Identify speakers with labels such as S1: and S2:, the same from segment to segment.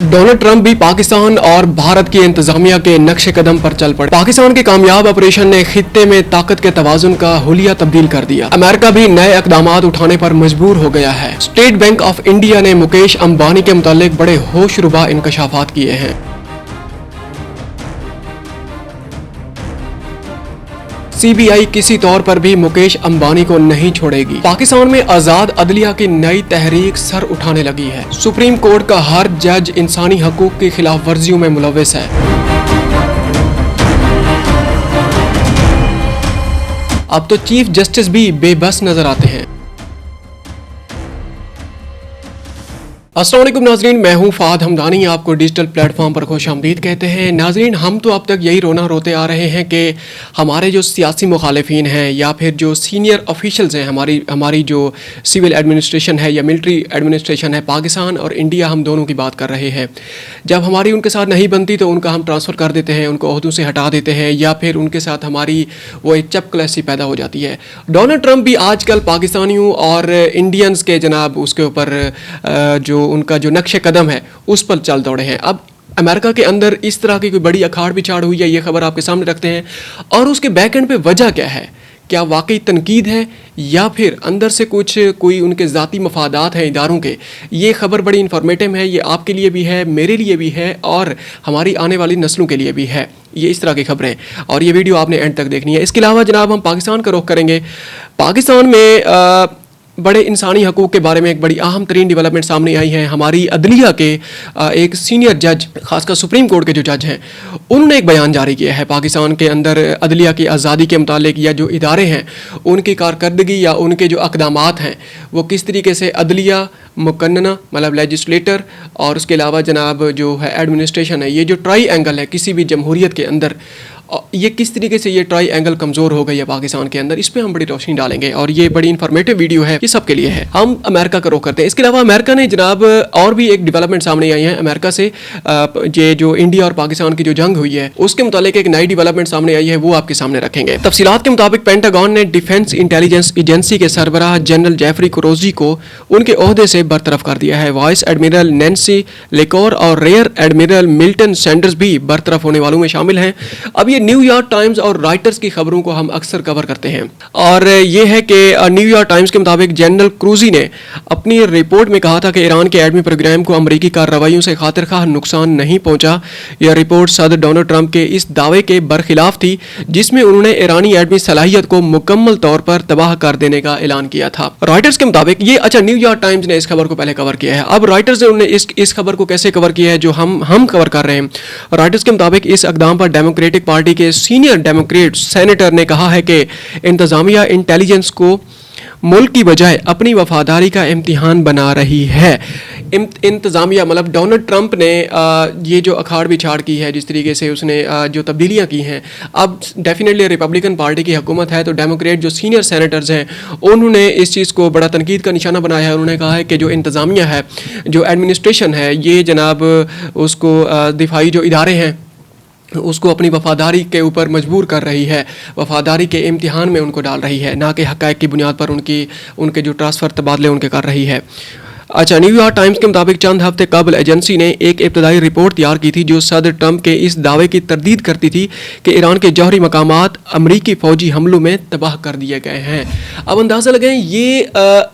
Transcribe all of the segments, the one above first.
S1: Donald Trump भी पाकिस्तान और भारत की इंतजामिया के नक्शे कदम पर चल पड़े। पाकिस्तान के कामयाब ऑपरेशन ने खित्ते में ताकत के तवाजुन का हुलिया तब्दील कर दिया। अमेरिका भी नए इक़दामात उठाने पर मजबूर हो गया है। स्टेट बैंक ऑफ इंडिया ने मुकेश अंबानी के मुतालिक बड़े होशरुबा इंकशाफात किए हैं। सीबीआई किसी तौर पर भी मुकेश अंबानी को नहीं छोड़ेगी। पाकिस्तान में आजाद अदलिया की नई तहरीक सर उठाने लगी है। सुप्रीम कोर्ट का हर जज इंसानी हकूक की खिलाफ वर्जियों में मुलव्वस है। अब तो चीफ जस्टिस भी बेबस नजर आते हैं। अस्सलाम वालेकुम नाजरीन, मैं हूं फाद हमदानी, आपको डिजिटल प्लेटफॉर्म पर खुशामदीद कहते हैं। नाजरीन, हम तो अब तक यही रोना रोते आ रहे हैं कि हमारे जो सियासी मुखालिफिन हैं या फिर जो सीनियर ऑफिशल्स हैं, हमारी जो सिविल एडमिनिस्ट्रेशन है या मिलिट्री एडमिनिस्ट्रेशन है, पाकिस्तान और इंडिया हम दोनों की बात कर रहे हैं। जब हमारी उनके साथ नहीं बनती तो उनका हम ट्रांसफ़र कर देते हैं, उनको ओहदों से हटा देते हैं या फिर उनके साथ हमारी वो एक चपकलसी पैदा हो जाती है। डोनाल्ड ट्रंप भी आजकल पाकिस्तानियों और इंडियंस के जनाब उसके ऊपर जो उनका जो नक्शे कदम है उस पर चल दौड़े हैं। अब अमेरिका के अंदर इस तरह की कोई बड़ी अखाड़ बिछाड़ हुई है, ये खबर आपके सामने रखते हैं। और उसके बैक एंड पे वजह क्या है? क्या वाकई तनकीद है या फिर अंदर से कोई उनके ज़ाती मफादात हैं इदारों के? ये खबर बड़ी इन्फॉर्मेटिव है, ये आपके लिए भी है, मेरे लिए भी है और हमारी आने वाली नस्लों के लिए भी है। ये इस तरह की खबरें और ये वीडियो आपने एंड तक देखनी है। इसके अलावा जनाब हम पाकिस्तान का रुख करेंगे। पाकिस्तान में बड़े इंसानी हकूक़ के बारे में एक बड़ी अहम तरीन डेवलपमेंट सामने आई है। हमारी अदलिया के एक सीनियर जज, खासकर सुप्रीम कोर्ट के जो जज हैं, उन्होंने एक बयान जारी किया है पाकिस्तान के अंदर अदलिया की आज़ादी के मुतालिक या जो इदारे हैं उनकी कारकर्दगी या उनके जो इक़दामात हैं वो किस तरीके से अदलिया, मुकन्ना मतलब लेजिस्लेटर और उसके अलावा जनाब जो है एडमिनिस्ट्रेशन है, ये जो ट्राई एंगल है किसी भी जमहूरियत के अंदर, ये किस तरीके से ये ट्राई एंगल कमज़ोर हो गई है पाकिस्तान के अंदर, इस पर हम बड़ी रोशनी डालेंगे और ये बड़ी इन्फॉर्मेटिव वीडियो है, ये सबके लिए है। हम अमेरिका का रुख करते हैं। इसके अलावा अमेरिका ने जनाब और भी एक डेवलपमेंट सामने आई है अमेरिका से। ये जो इंडिया और पाकिस्तान की जो जंग हुई है उसके मुतालिक एक नई डेवलपमेंट सामने आई है, वो आपके सामने रखेंगे। तफसीलात के मुताबिक पेंटागन ने डिफेंस इंटेलिजेंस एजेंसी के सरबराह जनरल जेफरी कुरोजी को उनके ओहदे से बरतरफ कर दिया है। वाइस एडमिरल नैन्सी लेकोर और रेयर एडमिरल मिल्टन सैंडर्स भी बरतरफ होने वालों में शामिल हैं। अब न्यूयॉर्क टाइम्स और रॉयटर्स की खबरों को हम अक्सर कवर करते हैं और ये है कि न्यूयॉर्क टाइम्स के मुताबिक जनरल क्रूजी ने अपनी रिपोर्ट में कहा था कि ईरान के एटमी प्रोग्राम को अमरीकी कार्रवाइयों से खातिर खाह नुकसान नहीं पहुंचा। यह रिपोर्ट सदर डोनाल्ड ट्रंप के इस दावे के बरखिलाफ थी जिसमें उन्होंने ईरानी एटमी सलाहियत को मुकम्मल तौर पर तबाह कर देने का ऐलान किया था। रॉयटर्स के मुताबिक ये न्यूयॉर्क टाइम्स ने इस खबर को पहले कवर किया है। अब रॉयटर्स ने इस खबर को कैसे कवर किया है जो हम कवर कर रहे हैं। रॉयटर्स के मुताबिक इस इक़दाम पर डेमोक्रेटिक पार्टी के सीनियर डेमोक्रेट सेनेटर ने कहा है कि इंतजामिया इंटेलिजेंस को मुल्क की बजाय अपनी वफादारी का इम्तिहान बना रही है। इंतजामिया मतलब डोनाल्ड ट्रंप ने ये जो अखाड़ बिछाड़ की है, जिस तरीके से उसने जो तब्दीलियां की हैं, अब डेफिनेटली रिपब्लिकन पार्टी की हुकूमत है तो डेमोक्रेट जो सीनियर सेनेटर्स हैं उन्होंने इस चीज़ को बड़ा तनकीद का निशाना बनाया है। उन्होंने कहा है कि जो इंतजामिया है, जो एडमिनिस्ट्रेशन है, ये जनाब उसको दिफाई जो इदारे हैं उसको अपनी वफादारी के ऊपर मजबूर कर रही है, वफादारी के इम्तिहान में उनको डाल रही है, ना कि हक़ाइक़ की बुनियाद पर उनके जो ट्रांसफ़र तबादले उनके कर रही है। अच्छा, न्यूयॉर्क टाइम्स के मुताबिक चंद हफ्ते कबल एजेंसी ने एक इब्तदाई रिपोर्ट तैयार की थी जो सदर ट्रंप के इस दावे की तरदीद करती थी कि ईरान के जौहरी मकामात अमरीकी फ़ौजी हमलों में तबाह कर दिए गए हैं। अब अंदाज़ा लगाएं, ये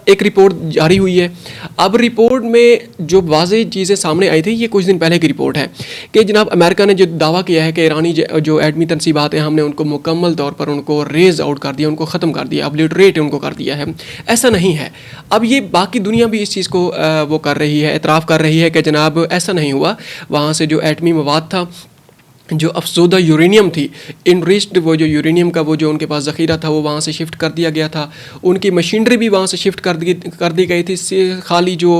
S1: एक रिपोर्ट जारी हुई है। अब रिपोर्ट में जो वाज़ेह चीज़ें सामने आई थी, ये कुछ दिन पहले की रिपोर्ट है कि जनाब अमेरिका ने जो दावा किया है कि ईरानी जो एटमी तनसीबात हैं हमने उनको मुकम्मल तौर पर उनको रेज आउट कर दिया, उनको ख़त्म कर दिया, ऑब्लिटरेट उनको कर दिया है। ऐसा नहीं है। अब ये बाकी दुनिया भी इस चीज़ को वो कर रही है, एतराफ़ कर रही है कि जनाब ऐसा नहीं हुआ। वहाँ से जो एटमी मवाद था, जो अफसोदा यूरेनियम थी, इनरिच्ड वो जो यूरेनियम का वो जो उनके पास ज़ख़ीरा था वो वहाँ से शिफ्ट कर दिया गया था। उनकी मशीनरी भी वहाँ से शिफ्ट कर दी गई थी। खाली जो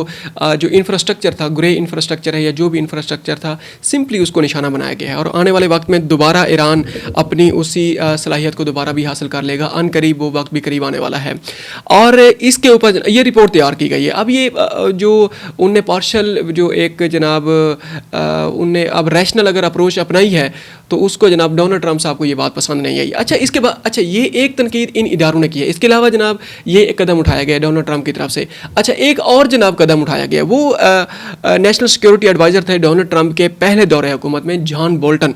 S1: इंफ्रास्ट्रक्चर था, ग्रे इंफ्रास्ट्रक्चर है या जो भी इंफ्रास्ट्रक्चर था, सिंपली उसको निशाना बनाया गया है और आने वाले वक्त में दोबारा ईरान अपनी उसी सलाहियत को दोबारा भी हासिल कर लेगा। अनकरीब वो वक्त भी करीब आने वाला है और इसके ऊपर ये रिपोर्ट तैयार की गई है। अब ये जो उनने पार्शल जो एक जनाब उनने अब रैशनल अगर अप्रोच अपनाई آئی ہے تو اس کو جناب ڈونلڈ ٹرمپ صاحب کو یہ بات پسند نہیں آئی. اچھا اس کے بعد یہ ایک تنقید ان اداروں نے کی ہے. اس کے علاوہ جناب یہ ایک قدم اٹھایا گیا ڈونلڈ ٹرمپ کی طرف سے. اچھا ایک اور جناب قدم اٹھایا گیا, وہ نیشنل سیکورٹی ایڈوائزر تھے ڈونلڈ ٹرمپ کے پہلے دورہ حکومت میں, جان بولٹن.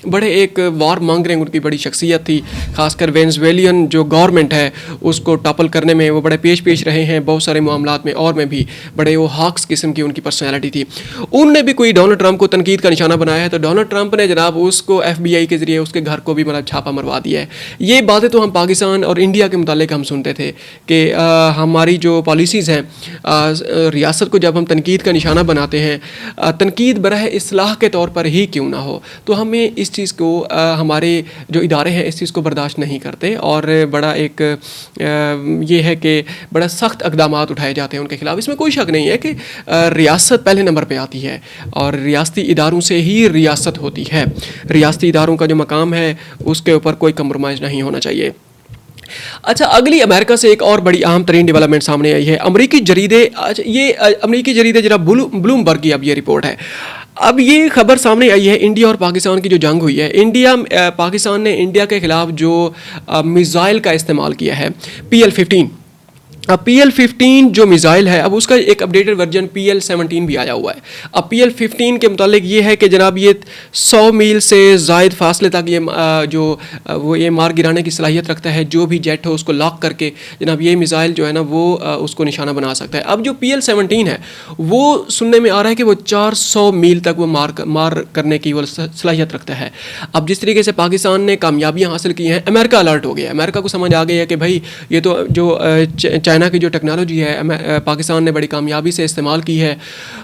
S1: بڑے ایک وار مانگرنگ ان کی بڑی شخصیت تھی, خاص کر وینزویلین جو گورنمنٹ ہے اس کو ٹاپل کرنے میں وہ بڑے پیش رہے ہیں بہت سارے معاملات میں, اور میں بھی بڑے وہ ہاکس قسم کی ان کی پرسنالٹی تھی. انہوں نے بھی کوئی ڈونلڈ ٹرمپ کو تنقید کا نشانہ بنایا ہے, تو ڈونلڈ ٹرمپ نے جناب اس کو FBI کے ذریعے اس کے گھر کو بھی مطلب چھاپا مروا دیا ہے. یہ باتیں تو ہم پاکستان اور انڈیا کے متعلق ہم سنتے تھے کہ ہماری جو پالیسیز ہیں, ریاست کو جب ہم تنقید کا نشانہ بناتے ہیں, تنقید برائے اصلاح کے طور پر ہی کیوں نہ ہو, تو ہمیں اس چیز کو ہمارے جو ادارے ہیں اس چیز کو برداشت نہیں کرتے, اور بڑا ایک یہ ہے کہ بڑا سخت اقدامات اٹھائے جاتے ہیں ان کے خلاف. اس میں کوئی شک نہیں ہے کہ ریاست پہلے نمبر پہ آتی ہے, اور ریاستی اداروں سے ہی ریاست ہوتی ہے. ریاستی اداروں کا جو مقام ہے اس کے اوپر کوئی کمپرومائز نہیں ہونا چاہیے. اچھا اگلی امریکہ سے ایک اور بڑی اہم ترین ڈیولپمنٹ سامنے آئی ہے. امریکی جریدے جناب بلومبرگ کی اب یہ رپورٹ ہے. اب یہ خبر سامنے آئی ہے انڈیا اور پاکستان کی جو جنگ ہوئی ہے, پاکستان نے انڈیا کے خلاف جو میزائل کا استعمال کیا ہے PL-15. اب PL-15 جو میزائل ہے اب اس کا ایک اپڈیٹڈ ورژن PL-17 بھی آیا ہوا ہے. اب PL-15 کے متعلق یہ ہے کہ جناب یہ 100 میل سے زائد فاصلے تک یہ مار گرانے کی صلاحیت رکھتا ہے. جو بھی جیٹ ہو اس کو لاک کر کے جناب یہ میزائل جو ہے نا وہ اس کو نشانہ بنا سکتا ہے. اب جو PL-17 ہے وہ سننے میں آ رہا ہے کہ وہ 400 میل تک وہ مار کرنے کی وہ صلاحیت رکھتا ہے. اب جس طریقے سے پاکستان نے کامیابیاں حاصل کی ہیں, امریکہ الرٹ ہو گیا. امریکہ کو سمجھ آ گئی ہے کہ بھائی یہ تو جو چائنا کی جو ٹیکنالوجی ہے پاکستان نے بڑی کامیابی سے استعمال کی ہے,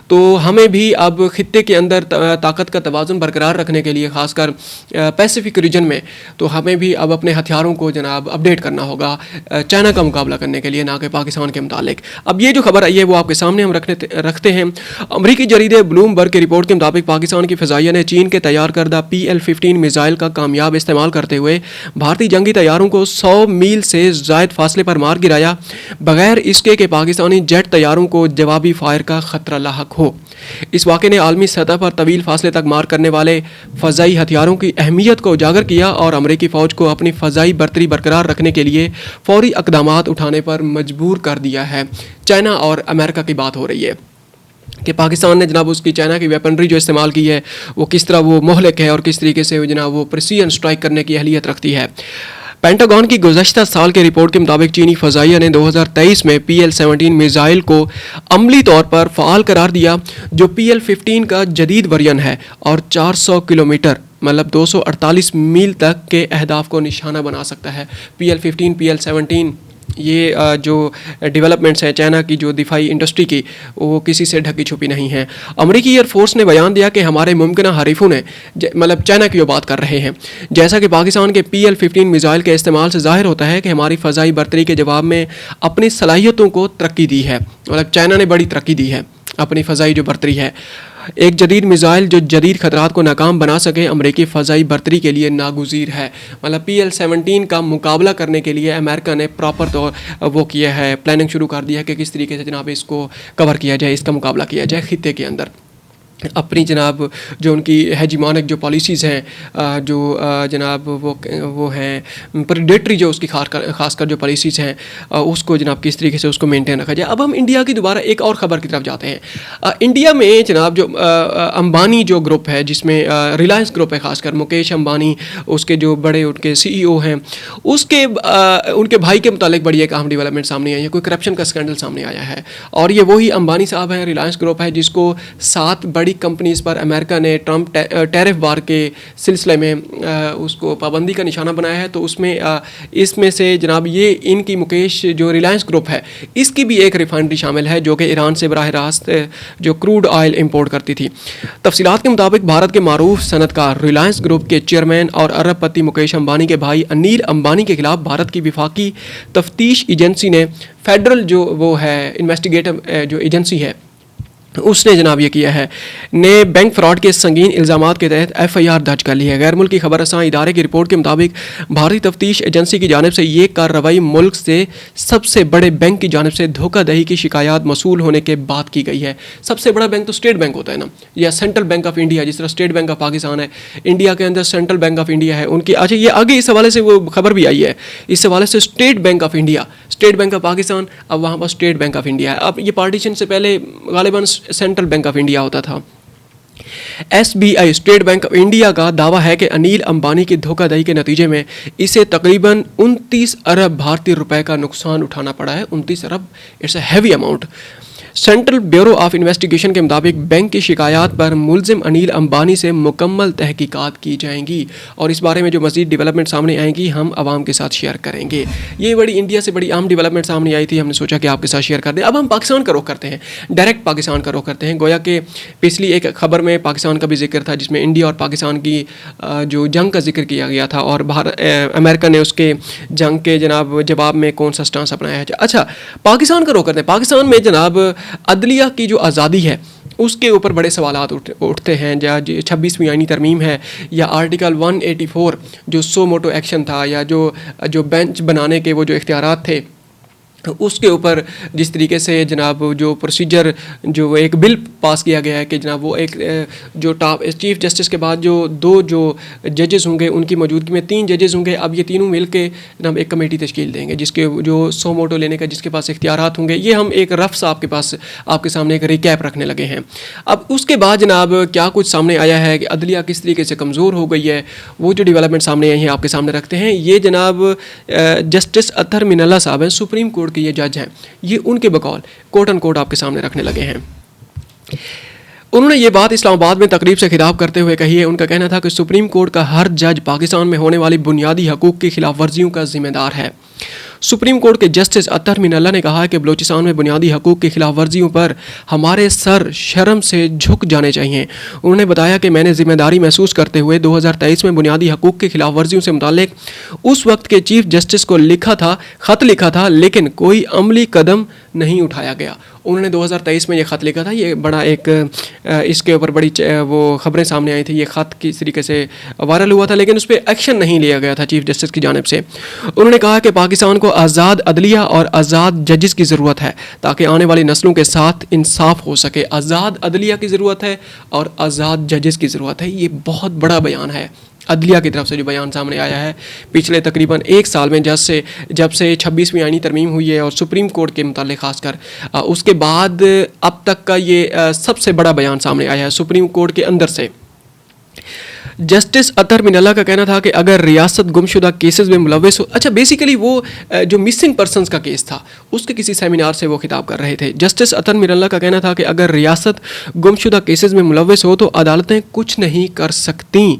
S1: تو ہمیں بھی اب خطے کے اندر طاقت کا توازن برقرار رکھنے کے لیے, خاص کر پیسیفک ریجن میں, تو ہمیں بھی اب اپنے ہتھیاروں کو جناب اپڈیٹ کرنا ہوگا چائنا کا مقابلہ کرنے کے لیے, نہ کہ پاکستان کے متعلق. اب یہ جو خبر آئی ہے وہ آپ کے سامنے ہم رکھتے ہیں. امریکی جریدے بلومبرگ کی رپورٹ کے مطابق پاکستان کی فضائیہ نے چین کے تیار کردہ PL-15 میزائل کا کامیاب استعمال کرتے ہوئے بھارتی جنگی طیاروں کو 100 میل سے زائد فاصلے پر مار گرایا, بغیر اس کے کہ پاکستانی جیٹ طیاروں کو جوابی فائر کا خطرہ لاحق ہو. اس واقعے نے عالمی سطح پر طویل فاصلے تک مار کرنے والے فضائی ہتھیاروں کی اہمیت کو اجاگر کیا اور امریکی فوج کو اپنی فضائی برتری برقرار رکھنے کے لیے فوری اقدامات اٹھانے پر مجبور کر دیا ہے. چائنا اور امریکہ کی بات ہو رہی ہے کہ پاکستان نے جناب اس کی چائنا کی ویپنری جو استعمال کی ہے وہ کس طرح وہ مہلک ہے اور کس طریقے سے جناب وہ پریسیژن اسٹرائک کرنے کی اہلیت رکھتی ہے. پینٹاگون کی گزشتہ سال کے رپورٹ کے مطابق چینی فضائیہ نے 2023 میں PL-17 میزائل کو عملی طور پر فعال قرار دیا, جو PL-15 کا جدید ورژن ہے اور 400 کلومیٹر مطلب 248 میل تک کے اہداف کو نشانہ بنا سکتا ہے. PL-15 PL-17 یہ جو ڈیولپمنٹس ہیں چائنا کی جو دفاعی انڈسٹری کی وہ کسی سے ڈھکی چھپی نہیں ہیں. امریکی ایئر فورس نے بیان دیا کہ ہمارے ممکنہ حریفوں نے مطلب چائنا کی جو بات کر رہے ہیں, جیسا کہ پاکستان کے PL-15 میزائل کے استعمال سے ظاہر ہوتا ہے کہ ہماری فضائی برتری کے جواب میں اپنی صلاحیتوں کو ترقی دی ہے. مطلب چائنا نے بڑی ترقی دی ہے اپنی فضائی جو برتری ہے. ایک جدید میزائل جو جدید خطرات کو ناکام بنا سکے امریکی فضائی برتری کے لیے ناگزیر ہے. مطلب PL-17 کا مقابلہ کرنے کے لیے امریکہ نے پراپر طور وہ کیا ہے, پلاننگ شروع کر دیا ہے کہ کس طریقے سے جناب اس کو کور کیا جائے, اس کا مقابلہ کیا جائے خطے کے اندر. اپنی جناب جو ان کی ہیجیمونک جو پالیسیز ہیں جو جناب وہ ہیں پریڈیٹری جو اس کی خاص کر جو پالیسیز ہیں اس کو جناب کس طریقے سے اس کو مینٹین رکھا جائے. اب ہم انڈیا کی دوبارہ ایک اور خبر کی طرف جاتے ہیں. انڈیا میں جناب جو امبانی جو گروپ ہے جس میں ریلائنس گروپ ہے, خاص کر مکیش امبانی اس کے جو بڑے ان کے CEO ہیں, ان کے بھائی کے متعلق بڑی ایک اہم ڈیولپمنٹ سامنے آئی ہے. کوئی کرپشن کا اسکینڈل سامنے آیا ہے اور یہ وہی امبانی صاحب ہیں, ریلائنس گروپ ہے جس کو 7 بڑی کمپنیز پر امریکہ نے ٹرمپ ٹیرف وار کے سلسلے میں اس کو پابندی کا نشانہ بنایا ہے. تو اس میں سے جناب یہ ان کی مکیش جو ریلائنس گروپ ہے اس کی بھی ایک ریفائنری شامل ہے جو کہ ایران سے براہ راست جو کروڈ آئل امپورٹ کرتی تھی. تفصیلات کے مطابق بھارت کے معروف صنعت کار ریلائنس گروپ کے چیئرمین اور ارب پتی مکیش امبانی کے بھائی انیل امبانی کے خلاف بھارت کی وفاقی تفتیش ایجنسی نے فیڈرل جو وہ ہے انویسٹیگیٹو جو ایجنسی ہے उसने जनाब ये किया है, ने बैंक फ्रॉड के संगीन इल्ज़ामात के तहत FIR दर्ज कर ली है। गैर मुल्की खबर रसां इदारे की रिपोर्ट के मुताबिक भारतीय तफ्तीश एजेंसी की जानिब से ये कार्रवाई मुल्क से सबसे बड़े बैंक की जानिब से धोखाधड़ी की शिकायत मसूल होने के बाद की गई है। सबसे बड़ा बैंक तो स्टेट बैंक होता है ना, या सेंट्रल बैंक ऑफ इंडिया, जिस तरह स्टेट बैंक ऑफ पाकिस्तान है, इंडिया के अंदर सेंट्रल बैंक ऑफ इंडिया है उनकी। अच्छा, ये आगे इस हवाले से वो खबर भी आई है, इस हवाले से state bank of India, state bank of Pakistan, अब वहाँ पर स्टेट बैंक ऑफ इंडिया है। अब ये पार्टीशन से पहले गालिबन सेंट्रल बैंक ऑफ इंडिया होता था। SBI state bank of India का दावा है कि अनिल अंबानी की धोखाधड़ी के नतीजे में इसे तकरीबन 29 अरब भारतीय रुपए का नुकसान उठाना पड़ा है। 29 अरब, it's a heavy amount. Central bureau of investigation के मुताबिक बैंक की शिकायत पर मुलजिम अनिल अंबानी से मुकम्मल तहकीकात की जाएंगी और इस बारे में जो मज़ीद डेवलपमेंट सामने आएंगी हम आवाम के साथ शेयर करेंगे। ये बड़ी इंडिया से बड़ी अहम डेवलपमेंट सामने आई थी, हमने सोचा कि आपके साथ शेयर कर दें। अब हम पाकिस्तान का रुख करते हैं, डायरेक्ट पाकिस्तान का रुख करते हैं। गोया कि पिछली एक खबर में पाकिस्तान का भी जिक्र था जिसमें इंडिया और पाकिस्तान की जो जंग का जिक्र किया गया था और अमेरिका ने उसके जंग के जनाब जवाब में कौन सा स्टांस अपनाया है। अच्छा, पाकिस्तान का रुख करते हैं। पाकिस्तान में जनाब अदलिया की जो आज़ादी है उसके ऊपर बड़े सवालात उठते हैं। या 26वीं आईनी तरमीम है या आर्टिकल 184 जो सो मोटो एक्शन था या जो बेंच बनाने के वो जो इख्तियारात थे उसके ऊपर जिस तरीके से जनाब जो प्रोसीजर जो एक बिल पास किया गया है कि जनाब वो एक जो टॉप चीफ जस्टिस के बाद जो 2 जो जजेस होंगे उनकी मौजूदगी में 3 जजेस होंगे। अब ये तीनों मिल के जनाब एक कमेटी तश्कील देंगे जिसके जो सो मोटो लेने का जिसके पास इख्तियारात होंगे। ये हम एक रफ सा आपके सामने एक रिकैप रखने लगे हैं। अब उसके बाद जनाब क्या कुछ सामने आया है कि अदलिया किस तरीके से कमज़ोर हो गई है, वो जो डेवलपमेंट सामने आई है आपके सामने रखते हैं। ये जनाब जस्टिस अतहर मिनल्ला साहब हैं, सुप्रीम कोर्ट के ये जज हैं, ये उनके बकौल कोट एंड कोट आपके सामने रखने लगे हैं। उन्होंने ये बात इस्लामाबाद में तकरीब से खिताब करते हुए कही है। उनका कहना था कि सुप्रीम कोर्ट का हर जज पाकिस्तान में होने वाली बुनियादी हकूक़ की खिलाफ वर्जियों का जिम्मेदार है। सुप्रीम कोर्ट के जस्टिस अतहर मिनल्ला ने कहा कि बलूचिस्तान में बुनियादी हकूक़ की खिलाफ वर्जियों पर हमारे सर शर्म से झुक जाने चाहिए। उन्होंने बताया कि मैंने जिम्मेदारी महसूस करते हुए 2023 में बुनियादी हकूक़ की खिलाफ वर्जियों से मुताल्लिक उस वक्त के चीफ जस्टिस को ख़त लिखा था लेकिन कोई अमली कदम नहीं उठाया गया। उन्होंने 2023 में ये ख़त लिखा था, ये बड़ा एक इसके ऊपर बड़ी वो ख़बरें सामने आई थी, ये ख़त किस तरीके से वायरल हुआ था लेकिन उस पर एक्शन नहीं लिया गया था चीफ जस्टिस की जानिब से। उन्होंने कहा कि पाकिस्तान को आज़ाद अदलिया और आज़ाद जजेस की ज़रूरत है ताकि आने वाली नस्लों के साथ इंसाफ हो सके। आज़ाद अदलिया की ज़रूरत है और आज़ाद जजेस की ज़रूरत है। ये बहुत बड़ा बयान है अदलिया की तरफ से जो बयान सामने आया है पिछले तकरीबन 1 साल में जब से 26वीं आईनी तरमीम हुई है और सुप्रीम कोर्ट के मुताल्लिक खासकर उसके बाद अब तक का ये सबसे बड़ा बयान सामने आया है सुप्रीम कोर्ट के अंदर से। जस्टिस अतहर मिनल्ला का कहना था कि अगर रियासत गुमशुदा केसेस में मुलव्वस हो, अच्छा बेसिकली वो जो मिसिंग पर्सनस का केस था उसके किसी सेमिनार से वो खिताब कर रहे थे। जस्टिस अतहर मिनल्ला का कहना था कि अगर रियासत गुमशुदा केसेस में मुलव्वस हो तो अदालतें कुछ नहीं कर सकती।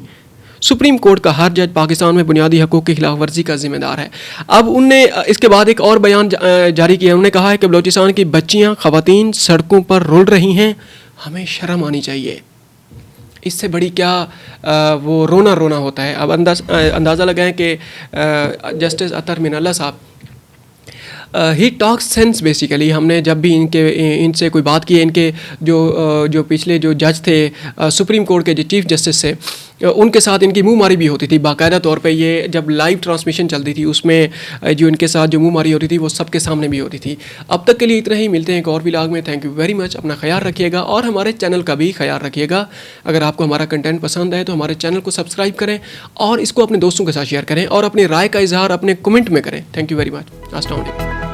S1: सुप्रीम कोर्ट का हर जज पाकिस्तान में बुनियादी हकूक़ की खिलाफ वर्जी का जिम्मेदार है। अब उनने इसके बाद एक और बयान जारी किया। उन्होंने कहा है कि बलूचिस्तान की बच्चियाँ ख़वातीन सड़कों पर रुल रही हैं, हमें शर्म आनी चाहिए। इससे बड़ी क्या वो रोना होता है। अब अंदाज़ा लगाएं कि जस्टिस अतहर मिनल्ला साहब ही टॉक्स सेंस बेसिकली। हमने जब भी इनसे कोई बात की है, इनके जो पिछले जो जज थे सुप्रीम कोर्ट के जो चीफ जस्टिस थे उनके साथ इनकी मुँह मारी भी होती थी बाकायदा तौर पे। ये जब लाइव ट्रांसमिशन चलती थी उसमें जो इनके साथ जो मुँह मारी होती थी वो सबके सामने भी होती थी। अब तक के लिए इतना ही, मिलते हैं एक और व्लॉग में। Thank you very much. अपना ख्याल रखिएगा और हमारे चैनल का भी ख्याल रखिएगा। अगर आपको हमारा कंटेंट पसंद आए तो हमारे चैनल को सब्सक्राइब करें और इसको अपने दोस्तों के साथ शेयर करें और अपनी राय का इजहार अपने कमेंट में करें। Thank you very much. अस्सलाम वालेकुम।